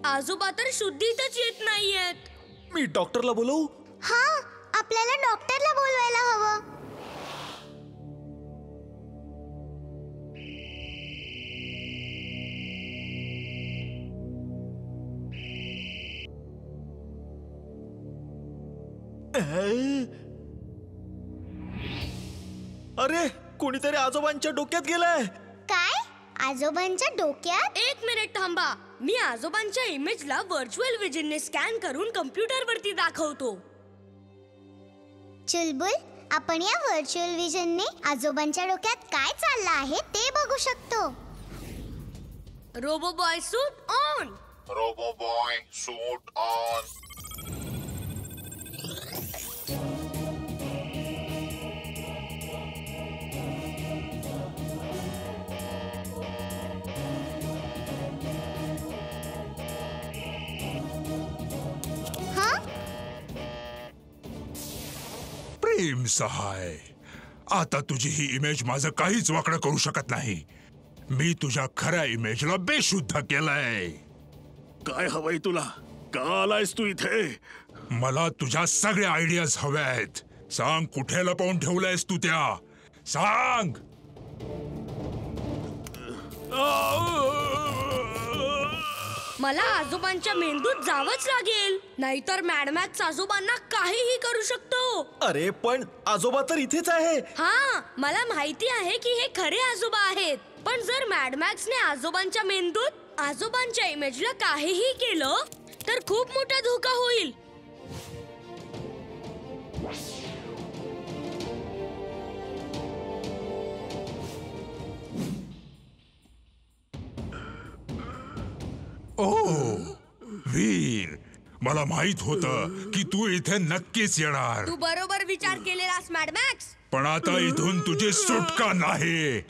आजोबा तर शुद्धीतच येत नाहीयेत. मी डॉक्टरला बोलवू? हा, आपल्याला डॉक्टरला बोलवायला हवं. अरे, कोणीतरी आजोबांच्या डोक्यात गेलाय. काय? आजोबांच्या डोक्यात? एक मिनिट थांबा. मी आजोबांच्या इमेजला व्हर्च्युअल विजनने स्कॅन करून कम्प्युटरवरती दाखवतो. चुलबुल, आपण या व्हर्च्युअल विजनने आजोबांच्या डोक्यात काय चाललं आहे ते बघू शकतो. Robo boy suit on. Robo boy suit on. Prem Sahay, आता तुझी ही इमेज माझं काहीच वाकडं करू शकत नाही. मी तुझ्या खऱ्या इमेजला बेशुद्ध केलंय. काय हवंय तुला? का आलायस तू इथे? मला तुझ्या सगळ्या आयडियाज हव्या आहेत. सांग, कुठे लपवून ठेवलंयस तू त्या? सांग. मला आजोबांच्या मेंदूत जावंच लागेल, नाहीतर मॅड मॅक्स आजोबांना काहीही करू शकतो. अरे पण आजोबा तर इथेच आहे. हा, मला माहिती आहे की हे खरे आजोबा आहेत. पण जर मॅड मॅक्सने आजोबांच्या मेंदूत आजोबांच्या इमेजला काहीही केलं तर खूप मोठा धोका होईल. ओ वीर, मला माहित होतं की तू इथे नक्कीच येणार. तू बरोबर विचार केलेलास मॅड मॅक्स. पण आता इथून तुझी सुटका नाही.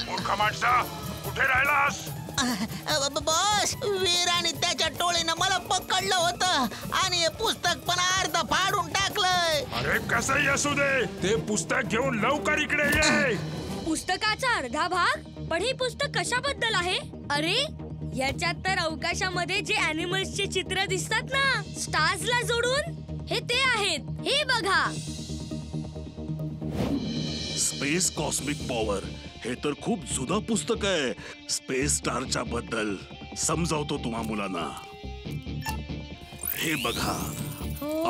मूर्ख माणसा, कुठे राहिलास? बॉस, वीर आणि त्याच्या टोळीनं मला पकडलं होतं आणि हे पुस्तक पण अर्ध फाडून टाकलंय. अरे कसंही असू दे, ते पुस्तक घेऊन लवकर इकडे ये. पुस्तकाचा अर्धा भाग? पण हे पुस्तक कशाबद्दल आहे? अरे, याच्यात तर अवकाशामध्ये जे अॅनिमल्सचे चित्र दिसतात ना, स्टार्सला जोडून, हे ते आहेत. हे बघा. स्पेस कॉस्मिक पॉवर हे तर खूप जुनं पुस्तक आहे. स्पेस स्टारच्या बद्दल समजावतो तुम्हा मुलांना. हे बघा,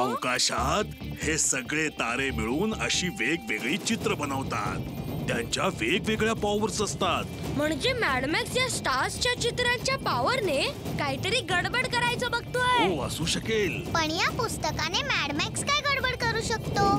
अवकाशात हे सगळे तारे मिळून अशी वेगवेगळी चित्र बनवतात. त्यांच्या वेगवेगळ्या पॉवर्स असतात. म्हणजे मॅड मॅक्स या स्टार्सच्या चित्रांच्या पॉवरने काहीतरी गडबड करायचं बघतोय. हो, असू शकेल. पण या पुस्तकाने मॅड मॅक्स काय गडबड करू शकतो?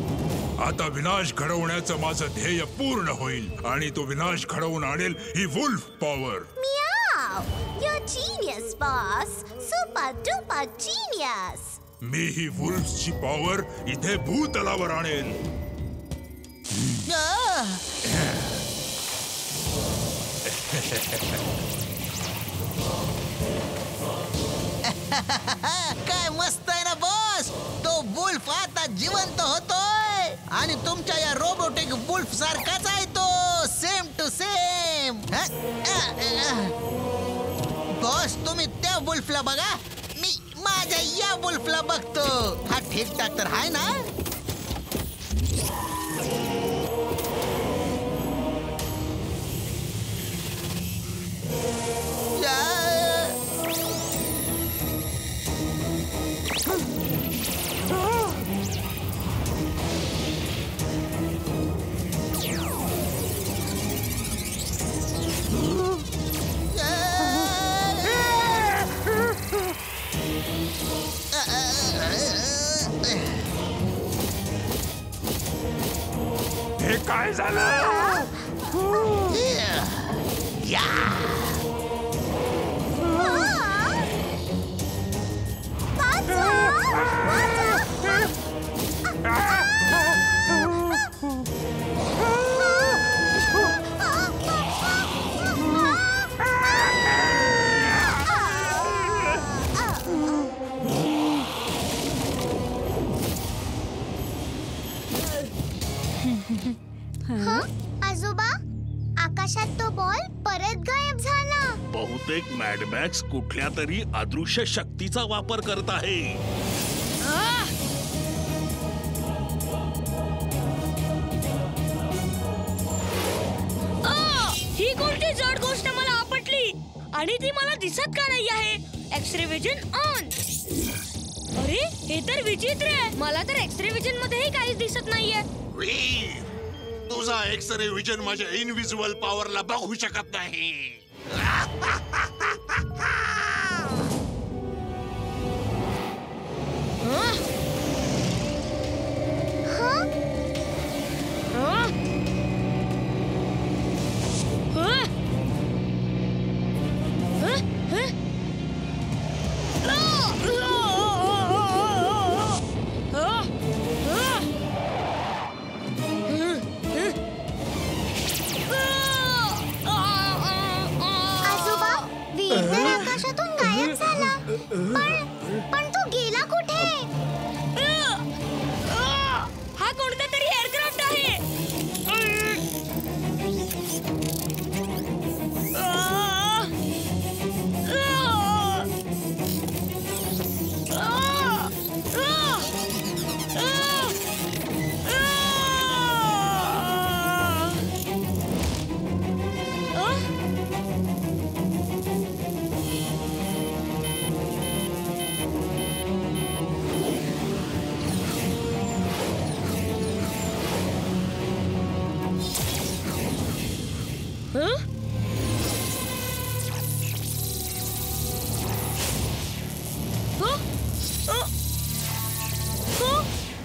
आता विनाश घडवण्याचं माझं ध्येय पूर्ण होईल आणि तो विनाश घडवून आणेल ही wolf power. Meow! You're genius, boss. Super duper genius. मी ही वुल्फची पॉवर इथे भूतलावर आणेल. काय मस्त आहे ना बॉस. तो वुल्फ आता जिवंत होतोय आणि तुमच्या या रोबोटिक वुल्फ सारखाच आहे तो. Same to same. बॉस, तुम्ही त्या वुल्फला बघा, मी माझ्या या वुल्फला बघतो. हा ठीकठाक तर आहे ना? हे काय झालं? या आजोबा, आकाशात तो बॉल परत गायब झाला. बहुतेक मॅडमॅक्स कुठल्या तरी अदृश्य शक्तीचा वापर करत आहे. ही कोणती जड गोष्ट मला आपटली आणि ती मला दिसत का नाही आहे? X-ray vision on. अरे हे तर विचित्र आहे. मला तर एक्सरे विजन मध्येही काहीच दिसत नाहीये. वीर, तुझा एक्सरे विजन माझ्या इनविजिबल पॉवरला बघू शकत नाही. आजोबा, वीर तर आकाशातून गायब झाला. पण तो गेला कुठे? हा कोणता तरी एअरक्राफ्ट आहे.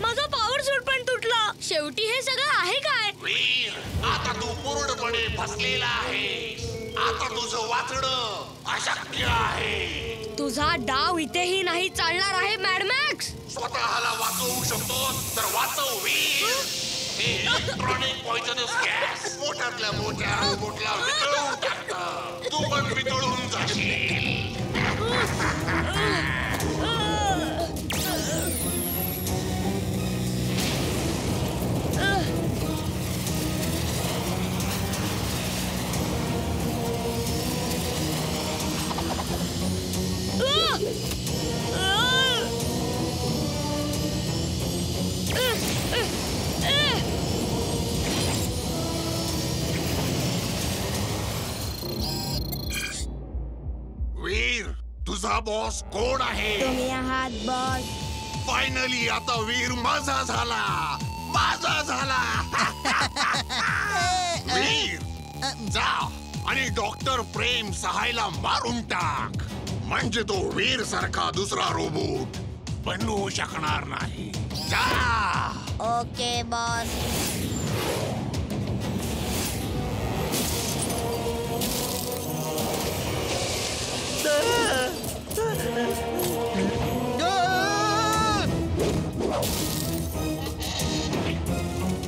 माझा पॉवर सूट पण तुटला. शेवटी हे सगळं आहे काय? वीर, आता तू पूर्णपणे फसलेला आहेस. आता तुझं वाचणं अशक्य आहे. तुझा डाव इथेही नाही चालणार आहे मॅडमॅक्स. स्वतःला वाचवू शकतो तर वाचव वीर. हे इलेक्ट्रॉनिक पॉइझनस गॅस मोठ्यातल्या मोठ्या रोबोटला वितळून टाकतं. तू पण वितळून जाशील. वीर, तुझा बॉस कोण आहे? तुम्ही आहात बॉस. फायनली आता वीर माझा झाला. माझा झाला. वीर, जा आणि डॉक्टर प्रेम सहायला मारून टाक. म्हणजे तो वीर सारखा दुसरा रोबोट बनवू शकणार नाही. जा. Okay boss.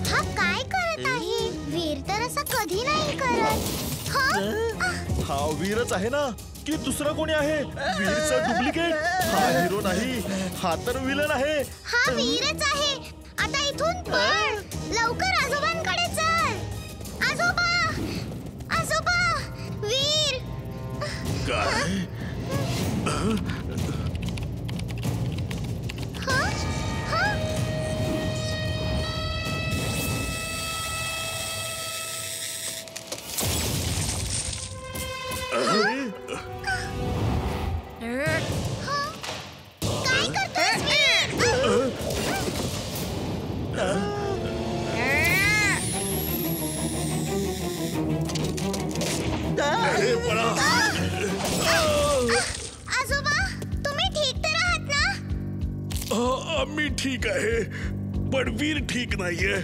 हा काय करत आहे? वीर तर असं कधी नाही करत. हा वीरच आहे ना की दुसरा कोणी आहे? वीरचा डुप्लिकेट. हा हिरो नाही, हा तर विलन आहे. हा वीरच आहे. आता इथून पळ. लवकर आजोबांकडे चल. आजोबा, आजोबा, वीर. काय? काय करतोयस वीर? आजोबा, तुम्ही ठीक तर आहात ना? मी ठीक आहे, पण वीर ठीक नाहीये.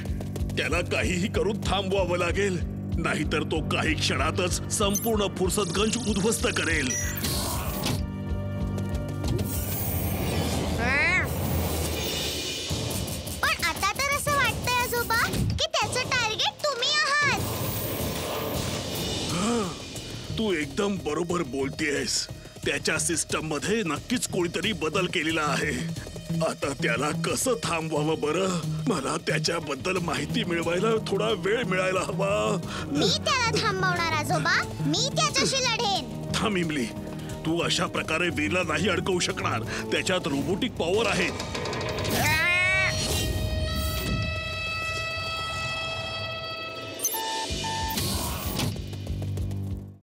त्याला काहीही करून थांबवावं लागेल, नाहीतर तो काही क्षणातच संपूर्ण फुर्सतगंज उद्ध्वस्त करेल. पण आता तर असं वाटतंय आजोबा की त्याचं टार्गेट तुम्ही आहात. तू एकदम बरोबर बोलतेयस. त्याच्या सिस्टम मध्ये नक्कीच कोणीतरी बदल केलेला आहे. आता त्याला कसं थांबवावं बरं? मला त्याच्याबद्दल माहिती मिळवायला थोडा वेळ मिळायला हवा. मी त्याला थांबवणार आजोबा. मी त्याच्याशी लढेन. थांब इमली, तू अशा प्रकारे वीरला नाही अडकवू शकणार. त्याच्यात रोबोटिक पॉवर आहे.